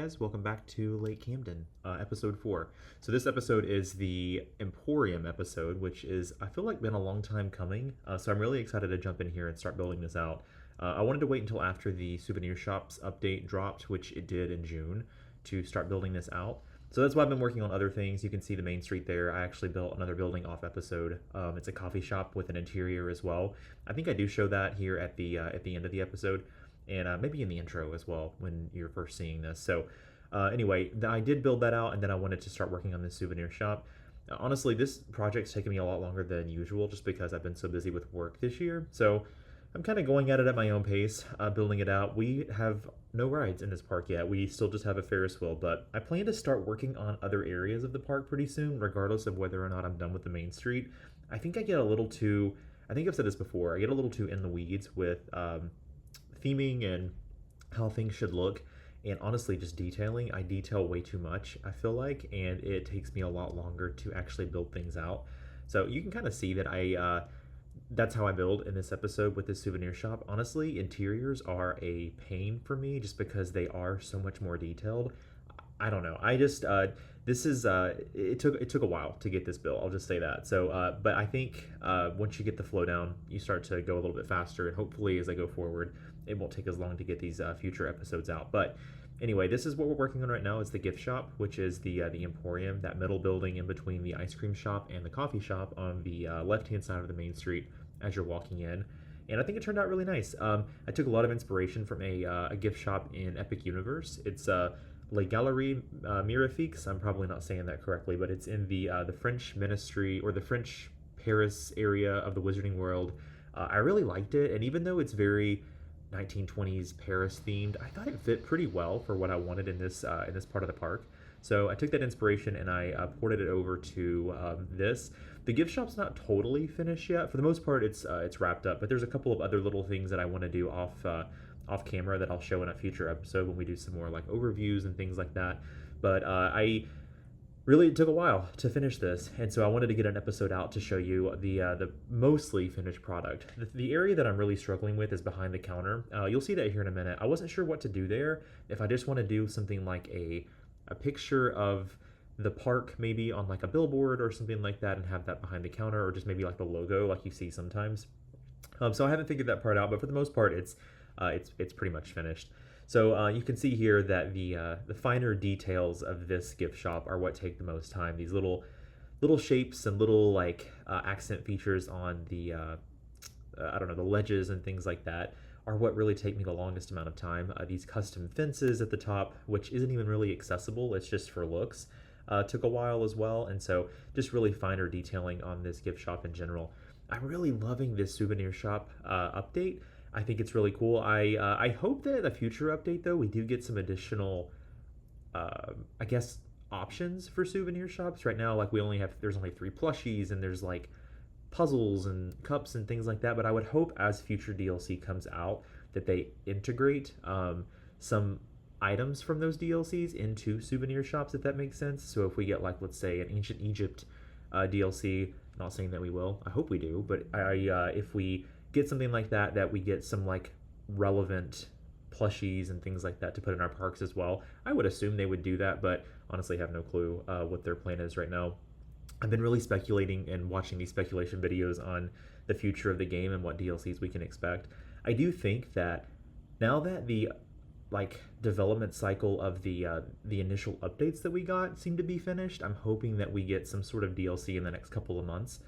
guys, welcome back to Lake Camden, episode 4. So this episode is the Emporium episode, which is, I feel like, been a long time coming. So I'm really excited to jump in here and start building this out. I wanted to wait until after the souvenir shops update dropped, which it did in June, to start building this out. So that's why I've been working on other things. You can see the main street there. I actually built another building off episode. It's a coffee shop with an interior as well. I think I do show that here at the end of the episode, and maybe in the intro as well when you're first seeing this. So anyway, I did build that out, and then I wanted to start working on this souvenir shop. Honestly, this project's taken me a lot longer than usual just because I've been so busy with work this year. So I'm kind of going at it at my own pace, building it out. We have no rides in this park yet. We still just have a Ferris wheel, but I plan to start working on other areas of the park pretty soon, regardless of whether or not I'm done with the main street. I think I get a little too, I think I've said this before, I get a little too in the weeds with theming and how things should look, and honestly just detailing. I detail way too much, I feel like, and it takes me a lot longer to actually build things out. So you can kind of see that that's how I build in this episode with this souvenir shop. Honestly, interiors are a pain for me just because they are so much more detailed. I don't know. I just this is it took a while to get this built. I'll just say that. So, but I think once you get the flow down, you start to go a little bit faster, and hopefully, as I go forward, it won't take as long to get these future episodes out. But anyway, this is what we're working on right now. Is the gift shop, which is the Emporium, that middle building in between the ice cream shop and the coffee shop on the left-hand side of the main street as you're walking in. And I think it turned out really nice. I took a lot of inspiration from a gift shop in Epic Universe. It's La Galerie Mirifique. I'm probably not saying that correctly, but it's in the French Ministry, or the French Paris area of the Wizarding World. I really liked it, and even though it's very 1920s Paris themed, I thought it fit pretty well for what I wanted in this part of the park. So I took that inspiration and I ported it over to this. The gift shop's not totally finished yet. For the most part, it's wrapped up, but there's a couple of other little things that I want to do off camera that I'll show in a future episode when we do some more like overviews and things like that. But it took a while to finish this, and so I wanted to get an episode out to show you the mostly finished product. The area that I'm really struggling with is behind the counter. You'll see that here in a minute. I wasn't sure what to do there. If I just want to do something like a picture of the park maybe on like a billboard or something like that and have that behind the counter, or just maybe like the logo like you see sometimes. So I haven't figured that part out, but for the most part it's pretty much finished. So you can see here that the finer details of this gift shop are what take the most time. These little shapes and little like accent features on the I don't know, the ledges and things like that are what really take me the longest amount of time. These custom fences at the top, which isn't even really accessible, it's just for looks, took a while as well. And so just really finer detailing on this gift shop in general. I'm really loving this souvenir shop update. I think it's really cool. I hope that in a future update, though, we do get some additional, I guess, options for souvenir shops. Right now, like there's only 3 plushies, and there's like puzzles and cups and things like that. But I would hope as future DLC comes out that they integrate some items from those DLCs into souvenir shops, if that makes sense. So if we get, like, let's say an Ancient Egypt DLC, not saying that we will, I hope we do, but if we get something like that we get some like relevant plushies and things like that to put in our parks as well. I would assume they would do that, but honestly have no clue what their plan is right now. I've been really speculating and watching these speculation videos on the future of the game and what DLCs we can expect. I do think that now that the development cycle of the initial updates that we got seem to be finished, I'm hoping that we get some sort of DLC in the next couple of months,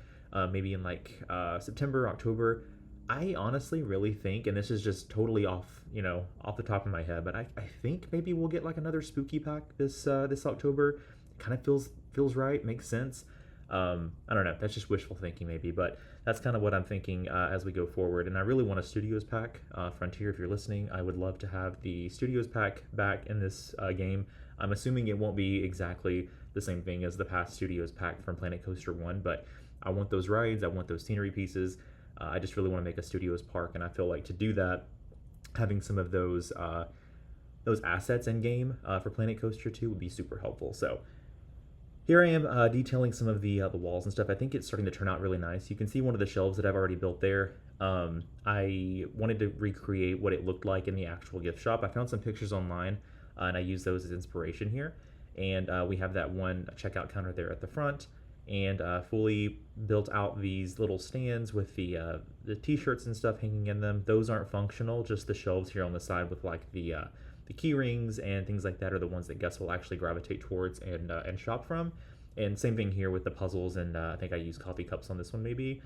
maybe in like September, October. I honestly really think, and this is just totally off the top of my head, but I think maybe we'll get like another spooky pack this October. Kind of feels right, makes sense. I don't know, that's just wishful thinking maybe, but that's kind of what I'm thinking as we go forward. And I really want a Studios pack. Frontier, if you're listening, I would love to have the Studios pack back in this game. I'm assuming it won't be exactly the same thing as the past Studios pack from Planet Coaster 1, but I want those rides, I want those scenery pieces. I just really want to make a Studios park, and I feel like to do that, having some of those assets in game for Planet Coaster 2 would be super helpful. So here I am detailing some of the walls and stuff. I think it's starting to turn out really nice. You can see one of the shelves that I've already built there. I wanted to recreate what it looked like in the actual gift shop. I found some pictures online and I use those as inspiration here. And we have that one checkout counter there at the front, and fully built out these little stands with the t-shirts and stuff hanging in them. Those aren't functional, just the shelves here on the side with like the key rings and things like that are the ones that guests will actually gravitate towards and shop from. And same thing here with the puzzles, and I think I use coffee cups on this one maybe.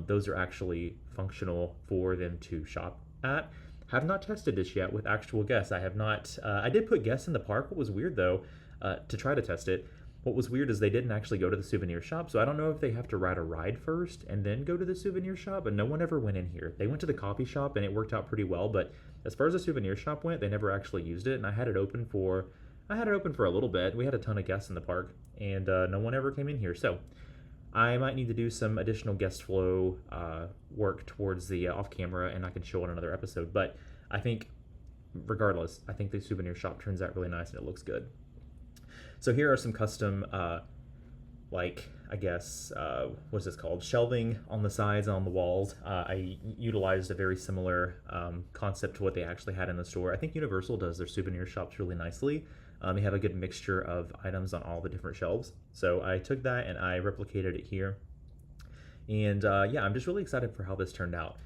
Those are actually functional for them to shop at. Have not tested this yet with actual guests. I have not. I did put guests in the park. What was weird though, to try to test it, what was weird is they didn't actually go to the souvenir shop, so I don't know if they have to ride a ride first and then go to the souvenir shop, but no one ever went in here. They went to the coffee shop and it worked out pretty well, but as far as the souvenir shop went, they never actually used it, and I had it open for a little bit. We had a ton of guests in the park, and no one ever came in here, so I might need to do some additional guest flow work towards the off-camera, and I can show in another episode, but I think, regardless, I think the souvenir shop turns out really nice and it looks good. So here are some custom, like, I guess, what's this called? Shelving on the sides and on the walls. I utilized a very similar concept to what they actually had in the store. I think Universal does their souvenir shops really nicely. They have a good mixture of items on all the different shelves. So I took that and I replicated it here. And yeah, I'm just really excited for how this turned out.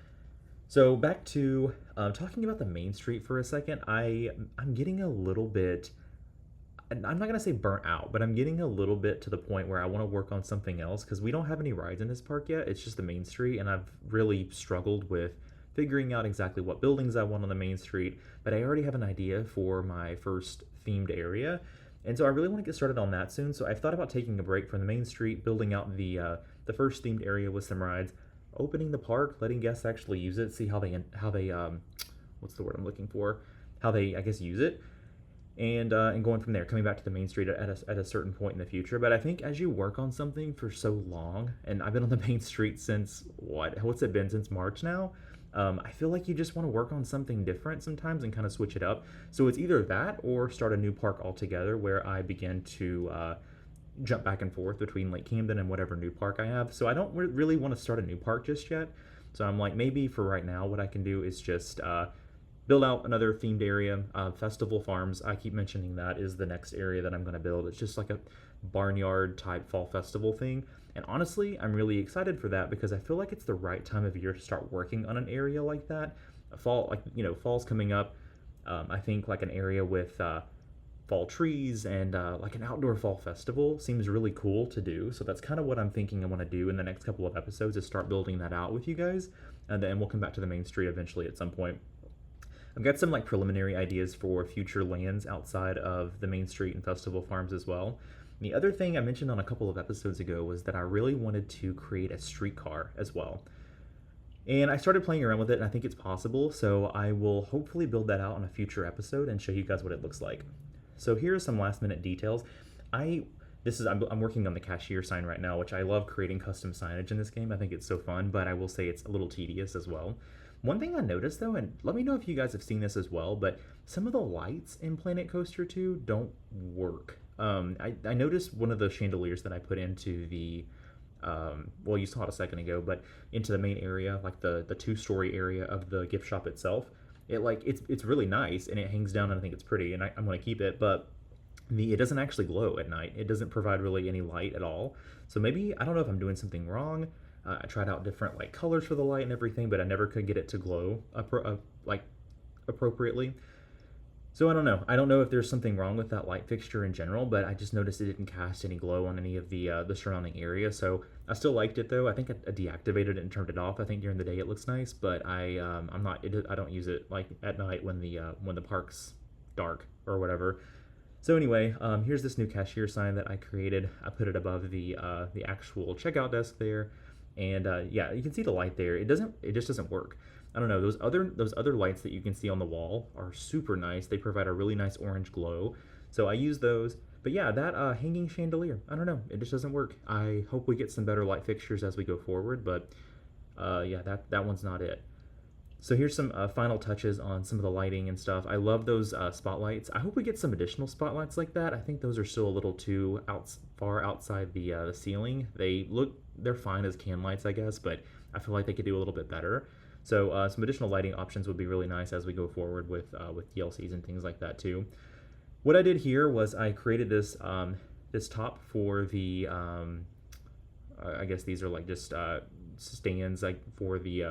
So back to talking about the main street for a second, I'm getting a little bit, I'm not going to say burnt out, but I'm getting a little bit to the point where I want to work on something else because we don't have any rides in this park yet. It's just the main street, and I've really struggled with figuring out exactly what buildings I want on the main street, but I already have an idea for my first themed area, and so I really want to get started on that soon. So I've thought about taking a break from the main street, building out the first themed area with some rides, opening the park, letting guests actually use it, see how they what's the word I'm looking for, how they, I guess, use it. And going from there, coming back to the main street at a certain point in the future. But I think as you work on something for so long, and I've been on the main street since, what's it been, since March now? I feel like you just want to work on something different sometimes and kind of switch it up. So it's either that or start a new park altogether where I begin to jump back and forth between Lake Camden and whatever new park I have. So I don't really want to start a new park just yet. So I'm like, maybe for right now, what I can do is just build out another themed area. Festival Farms, I keep mentioning that, is the next area that I'm going to build. It's just like a barnyard type fall festival thing. And honestly, I'm really excited for that because I feel like it's the right time of year to start working on an area like that. Fall, like, you know, fall's coming up. I think like an area with fall trees and like an outdoor fall festival seems really cool to do. So that's kind of what I'm thinking I want to do in the next couple of episodes, is start building that out with you guys. And then we'll come back to the main street eventually at some point. I've got some like preliminary ideas for future lands outside of the main street and Festival Farms as well. And the other thing I mentioned on a couple of episodes ago was that I really wanted to create a streetcar as well. And I started playing around with it, and I think it's possible, so I will hopefully build that out on a future episode and show you guys what it looks like. So here are some last minute details. I'm working on the cashier sign right now, which I love creating custom signage in this game. I think it's so fun, but I will say it's a little tedious as well. One thing I noticed though, and let me know if you guys have seen this as well, but some of the lights in Planet Coaster 2 don't work. I noticed one of the chandeliers that I put into the, well, you saw it a second ago, but into the main area, like the two-story area of the gift shop itself, it's really nice and it hangs down and I think it's pretty and I'm going to keep it, but it doesn't actually glow at night. It doesn't provide really any light at all. So maybe, I don't know if I'm doing something wrong. I tried out different like colors for the light and everything, but I never could get it to glow appropriately. So I don't know. I don't know if there's something wrong with that light fixture in general, but I just noticed it didn't cast any glow on any of the surrounding area. So I still liked it though. I think I deactivated it and turned it off. I think during the day it looks nice, but I don't use it like at night when the park's dark or whatever. So anyway, here's this new cashier sign that I created. I put it above the actual checkout desk there. And yeah, you can see the light there. It just doesn't work. I don't know, those other lights that you can see on the wall are super nice. They provide a really nice orange glow. So I use those. But yeah, that hanging chandelier, I don't know, it just doesn't work. I hope we get some better light fixtures as we go forward, but yeah, that one's not it. So here's some final touches on some of the lighting and stuff. I love those spotlights. I hope we get some additional spotlights like that. I think those are still a little too far outside the ceiling. They're fine as can lights, I guess, but I feel like they could do a little bit better. So some additional lighting options would be really nice as we go forward with DLCs and things like that too. What I did here was I created this this top for the I guess these are like just stands like for the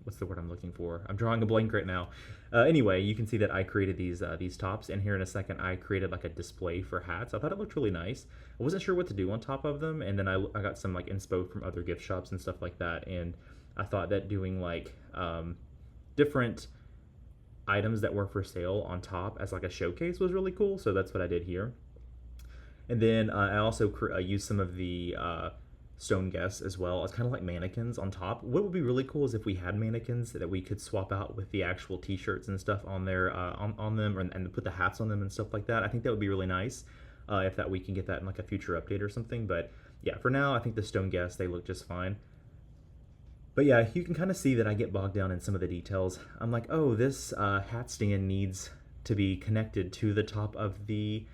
what's the word I'm looking for? I'm drawing a blank right now. Anyway, you can see that I created these tops, and here in a second I created like a display for hats. I thought it looked really nice. I wasn't sure what to do on top of them, and then I got some like inspo from other gift shops and stuff like that, and I thought that doing like different items that were for sale on top as like a showcase was really cool, so that's what I did here. And then I also used some of the stone guests as well as kind of like mannequins on top. What would be really cool is if we had mannequins that we could swap out with the actual t-shirts and stuff on there on them, and put the hats on them and stuff like that. I think that would be really nice if that we can get that in like a future update or something. But yeah, for now I think the stone guests, they look just fine. But yeah, you can kind of see that I get bogged down in some of the details. I'm like, oh, this hat stand needs to be connected to the top of the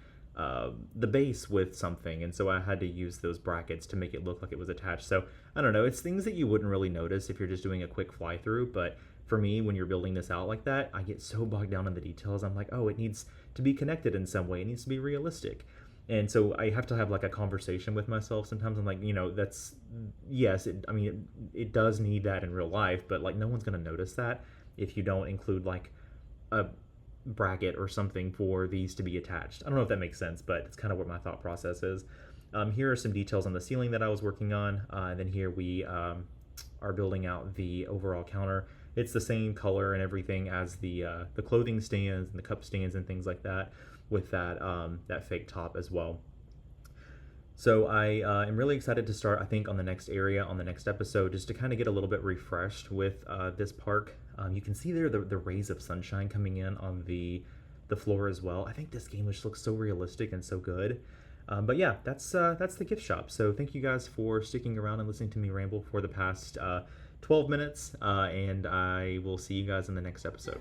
base with something, and so I had to use those brackets to make it look like it was attached. So I don't know, it's things that you wouldn't really notice if you're just doing a quick fly through, but for me, when you're building this out like that, I get so bogged down in the details. I'm like, oh, it needs to be connected in some way, it needs to be realistic. And so I have to have like a conversation with myself sometimes. I'm like, that's, yes, it does need that in real life, but like no one's gonna notice that if you don't include like a bracket or something for these to be attached. I don't know if that makes sense, but it's kind of what my thought process is. Here are some details on the ceiling that I was working on, and then here we are building out the overall counter. It's the same color and everything as the clothing stands and the cup stands and things like that, with that that fake top as well. So I am really excited to start, I think, on the next area, on the next episode, just to kind of get a little bit refreshed with this park. You can see there the rays of sunshine coming in on the floor as well. I think this game just looks so realistic and so good. But yeah, that's the gift shop. So thank you guys for sticking around and listening to me ramble for the past 12 minutes, and I will see you guys in the next episode.